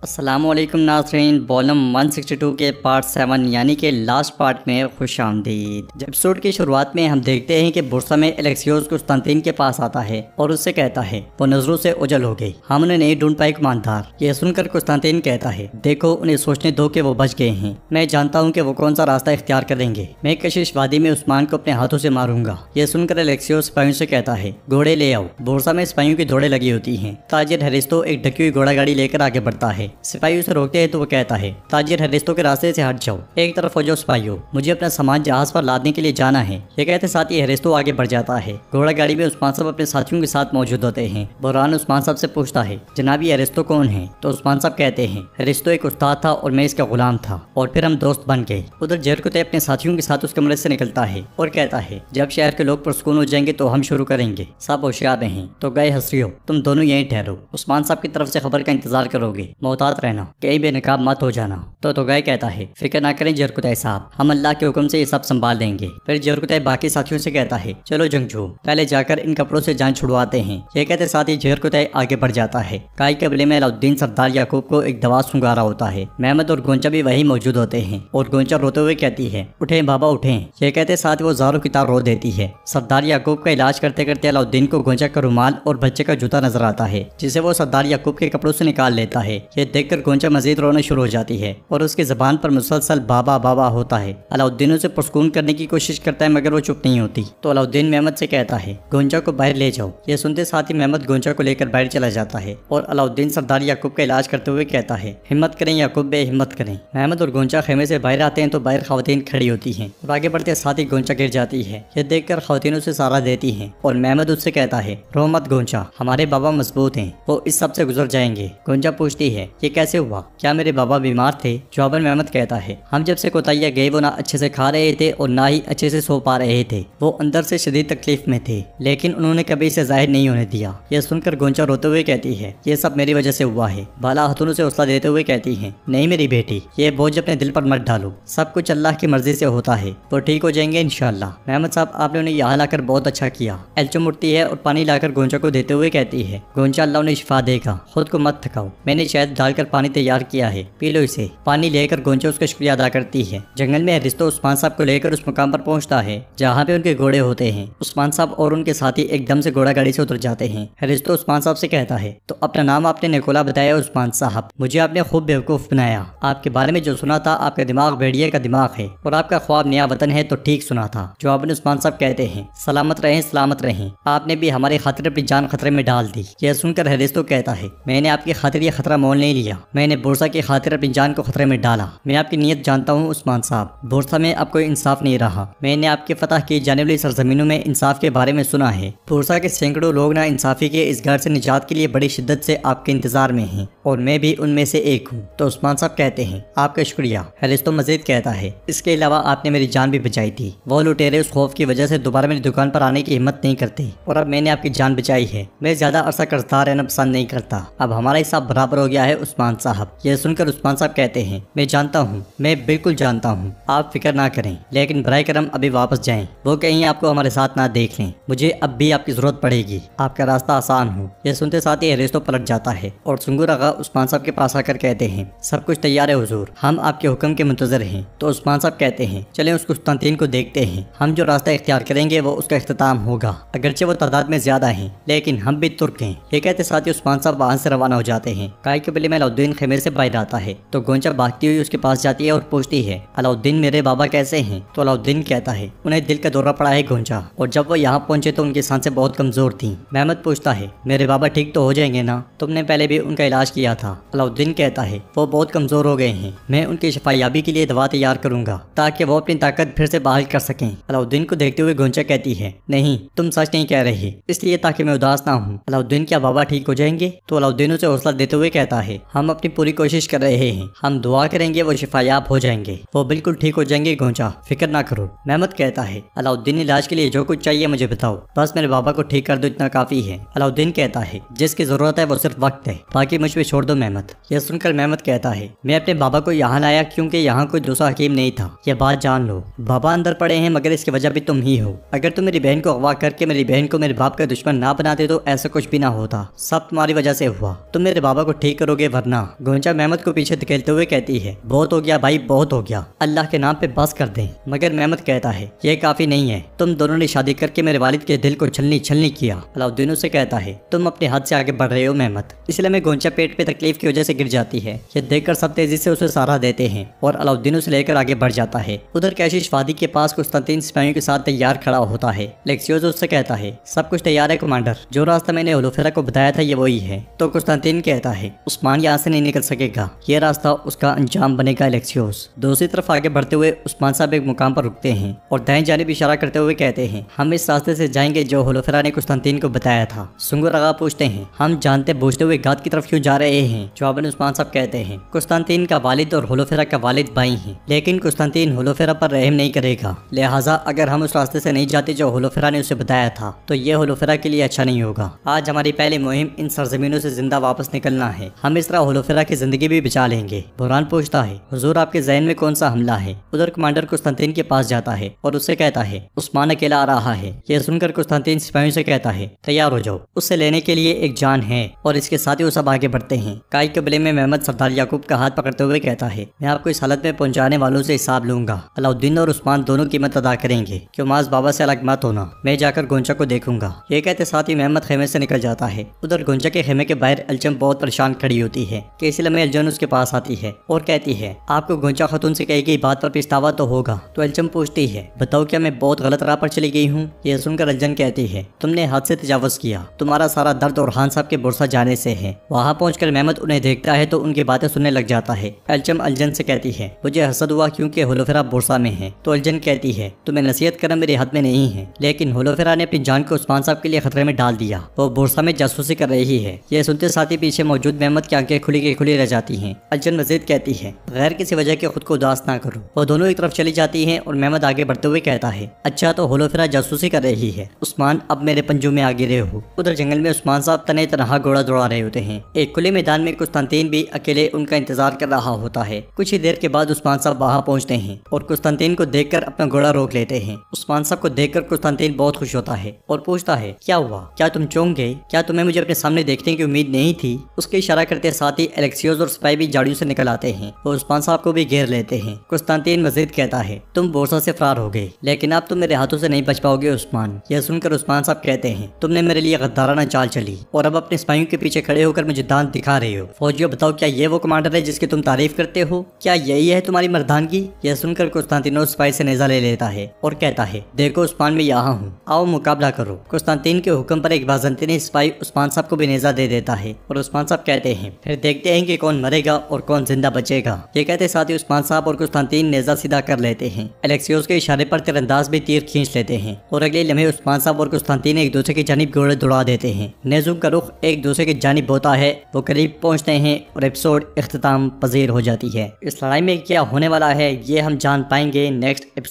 अस्सलामुअलैकुम नाज़रीन, वॉल्यूम 162 के पार्ट 7 यानी कि लास्ट पार्ट में खुश आमदीद। जब एपिसोड की शुरुआत में हम देखते हैं कि बुरसा में एलेक्सियोस कुस्तांतीन के पास आता है और उससे कहता है वो नजरों से ओझल हो गई, हम उन्हें नहीं ढूंढ पाए ईमानदार। ये सुनकर कुस्तांतीन कहता है देखो उन्हें सोचने दो कि वो बच गए हैं, मैं जानता हूँ कि वो कौन सा रास्ता इख्तियार करेंगे, मैं कशिश वादी में उस्मान को अपने हाथों से मारूंगा। ये सुनकर एलेक्सियोस सिपाहियों से कहता है घोड़े ले आओ। बुरसा में सिपाहियों की दौड़े लगी होती है। ताजिर हरिस्तो एक ढकी हुई घोड़ा गाड़ी लेकर आगे बढ़ता है। सिपाही उसे रोकते हैं तो वो कहता है ताजिर हरिस्तो के रास्ते से हट जाओ, एक तरफ हो जाओ सिपाहियों, मुझे अपना सामान जहाज पर लादने के लिए जाना है। ये कहते साथ ही हरिस्तो आगे बढ़ जाता है। घोड़ा गाड़ी में उस्मान साहब अपने साथियों के साथ मौजूद होते हैं। बुरहान उस्मान साहब से पूछता है जनाब ये हरिस्तो कौन है? तो उस्मान साहब कहते हैं हरिस्तो एक उस्ताद था और मैं इसका गुलाम था और फिर हम दोस्त बन गए। उधर जरकुतै अपने साथियों के साथ उस कमरे से निकलता है और कहता है जब शहर के लोग पुरसकून हो जाएंगे तो हम शुरू करेंगे, सब होशियार रहें। तो गए हंसरियो, तुम दोनों यहीं ठहरो, उस्मान साहब की तरफ से खबर का इंतजार करोगे, मोहतात रहना, कहीं बेनकाब मत हो जाना। तो गए कहता है फिक्र ना करें जरकुतै साहब, हम अल्लाह के हुक्म से ये सब संभाल लेंगे। फिर जरकुतै बाकी साथियों से कहता है चलो जंगजू पहले जाकर इन कपड़ों से जान छुड़वाते हैं। ये कहते साथ ही जरकुतै आगे बढ़ जाता है। काई कबीले में अलाउद्दीन सरदार याकूब को एक दवा सुंघा रहा होता है। मेहमद और गोंचा भी वही मौजूद होते हैं और गोंचा रोते हुए कहती है उठे बाबा उठे। ये कहते साथ वो जारो की तार रो देती है। सरदार याकूब का इलाज करते करते अलाउद्दीन को गोंचा का रुमाल और बच्चे का जूता नजर आता है, जिसे वो सरदार याकूब के कपड़ों से निकाल लेता है। ये देखकर गोंचा मजीद रोना शुरू हो जाती है और उसकी जबान पर मुसलसल बाबा बाबा होता है। अलाउद्दीन उसे पुरस्कून करने की कोशिश करता है मगर वो चुप नहीं होती। तो अलाउद्दीन मेहमद से कहता है गोंचा को बाहर ले जाओ। ये सुनते साथ ही मेहमद गोंचा को लेकर बाहर चला जाता है और अलाउद्दीन सरदार याकूब का इलाज करते हुए कहता है हिम्मत करें याकूब बे, हिम्मत करें। मेहमद और गोंचा खेमे से बाहर आते हैं तो बाहर खवातीन खड़ी होती हैं और आगे बढ़ते साथ ही गोंचा गिर जाती है। यह देखकर खवातीन उसे सहारा देती हैं और मेहमद उससे कहता है रो मत गोंचा, हमारे बाबा मजबूत हैं, वो इस सब से गुजर जाएंगे। गोंचा पूछती है ये कैसे हुआ, क्या मेरे बाबा बीमार थे? जवाबन मेहमद कहता है हम जब से कोताहिया गए वो ना अच्छे से खा रहे थे और ना ही अच्छे से सो पा रहे थे, वो अंदर से शदीद तकलीफ में थे लेकिन उन्होंने कभी इसे जाहिर नहीं होने दिया। यह सुनकर गोंचा रोते हुए कहती है ये सब मेरी वजह से हुआ है। बाला हथुन से हौसला देते हुए कहती है नहीं मेरी बेटी, ये बोझ अपने दिल पर मत डालो, सब कुछ अल्लाह की मर्जी से होता है, वो ठीक हो जाएंगे इंशाअल्लाह। मेहमद साहब आपने उन्हें यहाँ लाकर बहुत अच्छा किया। एल्चम उठती है और पानी लाकर गोंचा को देते हुए कहती है गोंचा अल्लाह उन्हें शिफा देगा, खुद को मत थकाओ, मैंने शहद डालकर पानी तैयार किया है, पी लो इसे। पानी लेकर गोंचा उसका शुक्रिया अदा करती है। जंगल में हरिस्तो उस्मान साहब को लेकर उस मुकाम पर पहुंचता है जहाँ पे उनके घोड़े होते हैं। उस्मान साहब और उनके साथी एकदम से घोड़ा गाड़ी से उतर जाते हैं। हरिस्तो उस्मान साहब से कहता है तो अपना नाम आपने निकोला बताया उस्मान साहब, मुझे आपने खूब बेवकूफ बनाया, आपके बारे में जो सुना था आपका दिमाग भेड़िए का दिमाग है और आपका ख्वाब नया वतन है तो ठीक सुना था। जवाबन उस्मान साहब कहते हैं सलामत रहें सलामत रहें, आपने भी हमारी खातिर अपनी जान खतरे में डाल दी। यह सुनकर हरिस्तो कहता है मैंने आपकी खातिर ये खतरा मोल नहीं लिया, मैंने बुरसा की खातिर अपनी जान को खतरे में डाला। मैं आपकी नीयत जानता हूँ उस्मान साहब, बुरसा में अब कोई इंसाफ नहीं रहा, मैंने आपके फतह की जाने वाली सरजमीनों में इंसाफ के बारे में सुना है। बुरसा के सैकड़ों लोग ना इंसाफी के इस घर से निजात के लिए बड़ी शिद्दत से आपके इंतजार में हैं और मैं भी उनमें से एक हूँ। तो उस्मान साहब कहते हैं आपका शुक्रिया। हरिस्तो मजीद कहता है इसके अलावा आपने मेरी जान भी बचाई थी, वो लुटेरे उस खौफ की वजह से दोबारा मेरी दुकान पर आने की हिम्मत नहीं करते और अब मैंने आपकी जान बचाई है। मैं ज्यादा अरसा कर्जदार रहना पसंद नहीं करता, अब हमारा हिसाब बराबर हो गया है उस्मान साहब। यह सुनकर उस्मान साहब कहते हैं मैं जानता हूँ, मैं बिल्कुल जानता हूँ, आप फिक्र ना करें, लेकिन बराए करम अभी वापस जाएं, वो कहीं आपको हमारे साथ ना देख लें, मुझे अब भी आपकी जरूरत पड़ेगी, आपका रास्ता आसान हो। यह सुनते साथ ही हरिस्तो पलट जाता है और सुंगुर आगा उस्मान साहब के पास आकर कहते हैं सब कुछ तैयार है हुजूर, हम आपके हुक्म के मुंतजर हैं। तो उस्मान साहब कहते हैं चलें उस कुस्तांतीन को देखते हैं, हम जो रास्ता इख्तियार करेंगे वो उसका इख्तिताम होगा, अगरचे वो तादाद में ज्यादा हैं लेकिन हम भी तुर्क हैं। ये कहते साथ ही उस्मान साहब वहाँ से रवाना हो जाते हैं। काई कबीले में अलाउद्दीन खेमे से बाहर आता है तो गोंचा भागती हुई उसके पास जाती है और पूछती है अलाउद्दीन मेरे बाबा कैसे हैं? तो अलाउद्दीन कहता है उन्हें दिल का दौरा पड़ा है गोंचा, और जब वो यहाँ पहुंचे तो उनकी सांसें बहुत कमजोर थीं। मेहमद पूछता है मेरे बाबा ठीक तो हो जाएंगे ना, तुमने पहले भी उनका इलाज किया था? अलाउद्दीन कहता है वो बहुत कमजोर हो गए हैं, मैं उनकी शफायाबी के लिए दवा तैयार करूंगा ताकि वो अपनी ताकत फिर से बहाल कर सकें। अलाउद्दीन को देखते हुए गोंचा कहती है नहीं तुम सच नहीं कह रहे, इसलिए ताकि मैं उदास ना हूँ। अलाउद्दीन क्या बाबा ठीक हो जाएंगे? तो अलाउद्दीन उसे हौसला देते हुए कहता है हम अपनी पूरी कोशिश कर रहे हैं, हम दुआ करेंगे वो शिफायाब हो जाएंगे, वो बिल्कुल ठीक हो जाएंगे गोंचा, फिक्र ना करो। मेहमद कहता है अलाउद्दीन इलाज के लिए जो कुछ चाहिए मुझे बताओ, बस मेरे बाबा को ठीक कर दो, इतना काफी है। अलाउद्दीन कहता है जिसकी जरूरत है वो सिर्फ वक्त है, बाकी मुझ पे छोड़ दो मेहमद। यह सुनकर मेहमद कहता है मैं अपने बाबा को यहाँ लाया क्योंकि यहाँ कोई दूसरा हकीम नहीं था, यह बात जान लो। बाबा अंदर पड़े हैं मगर इसकी वजह भी तुम ही हो, अगर तुम मेरी बहन को अगवा करके मेरी बहन को मेरे बाप का दुश्मन ना बनाते तो ऐसा कुछ भी ना होता, सब तुम्हारी वजह से हुआ। तुम मेरे बाबा को ठीक करोगे वरना। गोंचा मेहमद को पीछे धकेलते हुए कहती है, बहुत हो गया भाई, बहुत हो गया, अल्लाह के नाम पे बस कर दें। मगर मेहमद कहता है, ये काफी नहीं है, तुम दोनों ने शादी करके मेरे वालिद के दिल को छलनी छलनी किया। अलाउद्दीन उसे कहता है, तुम अपने हद से आगे बढ़ रहे हो मेहमद। इसलिए में गोंचा पेट पे तकलीफ की वजह से गिर जाती है। ये देखकर सब तेजी से उसे सहारा देते हैं और अलाउद्दीन उसे लेकर आगे बढ़ जाता है। उधर कैशिश वादी के पास कुस्तांतीन सिपाहियों के साथ तैयार खड़ा होता है। लेक्सियोस उससे कहता है, सब कुछ तैयार है कमांडर, जो रास्ता मैंने होलोफेरा को बताया था ये वही है। तो कुस्तांतीन कहता है, उस्मान यहाँ से नहीं निकल सकेगा, ये रास्ता उसका अंजाम बनेगा लेक्सियोस। दूसरी तरफ आगे बढ़ते हुए उस्मान साहब एक मुकाम पर रुकते हैं और दाएं जानिब इशारा करते हुए कहते हैं, हम इस रास्ते से जाएंगे जो होलोफेरा ने कुस्तांतीन को बताया था। सुंगुर आगा पूछते हैं, हम जानते बूझते हुए गाद की तरफ क्यों जा रहे हैं? जवाबन उस्मान साहब कहते हैं, कुस्तांतीन का वालिद और होलोफेरा का वालिद भाई हैं, लेकिन कुस्तांतीन होलोफेरा पर रहम नहीं करेगा। लिहाजा अगर हम उस रास्ते से नहीं जाते जो होलोफेरा ने उसे बताया था तो ये होलोफेरा के लिए अच्छा नहीं होगा। आज हमारी पहली मुहिम इन सरजमीनों से जिंदा वापस निकलना है। हम इस तरह होलोफेरा की जिंदगी भी बचा लेंगे। बुरहान पूछता है, हुजूर आपके ज़हन में कौन सा हमला है? उधर कमांडर कुस्तांतीन के पास जाता है और उससे कहता है, उस्मान अकेला आ रहा है। यह सुनकर कुस्तांतीन सिपाहियों से कहता है, तैयार हो जाओ, उससे लेने के लिए एक जान है। और इसके साथ ही वो सब आगे बढ़ते हैं। काई कबीले में मेहमद सरदार याकूब का हाथ पकड़ते हुए कहता है, मैं आपको इस हालत में पहुंचाने वालों से हिसाब लूंगा। अलाउद्दीन और उस्मान दोनों कीमत अदा करेंगे। क्यों माज बाबा से अलग मत होना, मैं जाकर गोंचा को देखूंगा। ये कहते साथ ही मेहमद खेमे से निकल जाता है। उधर गोंचा के खेमे के बाहर अलचम बहुत परेशान खड़ी होती है कि इसलिए अलजन उसके पास आती है और कहती है, आपको गोंचा खातून से कही गई बात पर पछतावा तो होगा। तो अलचम पूछती है, बताओ क्या मैं बहुत गलत राह पर चली गई हूँ? यह सुनकर अलजन कहती है, तुमने हद से तजावुज किया, तुम्हारा सारा दर्द और खान साहब के बुरसा जाने से है। वहाँ पहुंचकर मेहमद उन्हें देखता है तो उनकी बातें सुनने लग जाता है। अलचम अलजन से कहती है, मुझे हसद हुआ क्योंकि होलोफेरा बुरसा में है। तो अलजन कहती है, तुम्हें नसीहत करना मेरे हाथ में नहीं है, लेकिन होलोफेरा ने अपनी जान को उस्मान साहब के लिए खतरे में डाल दिया। वो बुरसा में जासूसी कर रही है। यह सुनते साथ ही पीछे मौजूद मेहमद की आंखें खुली की खुली रह जाती हैं। अलजन मजीद कहती है, गैर किसी वजह के खुद को उदास ना करो। वो दोनों एक तरफ चली जाती हैं और मेहमद आगे बढ़ते हुए कहता है, अच्छा तो होलोफेरा जासूसी कर रही है, उस्मान अब मेरे पंजों में आ गिरे हो। उधर जंगल में उस्मान साहब तने तनहा घोड़ा दौड़ा रहे होते हैं। एक खुले मैदान में कुस्तांतीन भी अकेले उनका इंतजार कर रहा होता है। कुछ ही देर के बाद उस्मान साहब वहाँ पहुँचते हैं और कुस्तांतीन को देखकर अपना घोड़ा रोक लेते हैं। उस्मान साहब को देखकर कुस्तांतीन बहुत खुश होता है और पूछता है, क्या हुआ, क्या तुम चौंक गए? क्या तुम्हें मुझे अपने सामने देखने की उम्मीद नहीं थी? उसके इशारा करते साथ ही एलेक्सियोस और सिपाही भी झाड़ियों से निकल आते हैं और उस्मान साहब को भी घेर लेते हैं। कुस्तांतीन मजीद कहता है, तुम बोरसा से फरार हो गए, लेकिन अब तुम मेरे हाथों से नहीं बच पाओगे उस्मान। यह सुनकर उस्मान साहब कहते हैं, तुमने मेरे लिए गद्दाराना चाल चली और अब अपने सिपाहियों के पीछे खड़े होकर मुझे दांत दिखा रहे हो। फौजियों बताओ, क्या ये वो कमांडर है जिसकी तुम तारीफ करते हो? क्या यही है तुम्हारी मर्दानगी? यह सुनकर कुस्तांतीनोस सिपाही से नेजा ले लेता है और कहता है, देखो उस्मान मैं यहाँ हूँ, आओ मुकाबला करो। कुस्तांतीन के हुक्म पर एक बाज़ंतीनी सिपाही उस्मान साहब को भी नेजा दे देता है और उस्मान साहब कहते हैं, फिर देखते हैं कि कौन मरेगा और कौन जिंदा बचेगा। ये कहते साथ ही उस्मान साहब और कुस्तांतीन नेजा सीधा कर लेते हैं। एलेक्सियोस के इशारे पर तीरंदाज भी तीर खींच लेते हैं और अगले लम्हे उस्मान साहब और कुस्तांतीन एक दूसरे की जानिब घोड़े दौड़ा देते हैं। नेज़ुम का रुख एक दूसरे की जानिब होता है, वो करीब पहुंचते हैं और एपिसोड इख्तिताम पजीर हो जाती है। इस लड़ाई में क्या होने वाला है ये हम जान पाएंगे नेक्स्ट एपिसोड।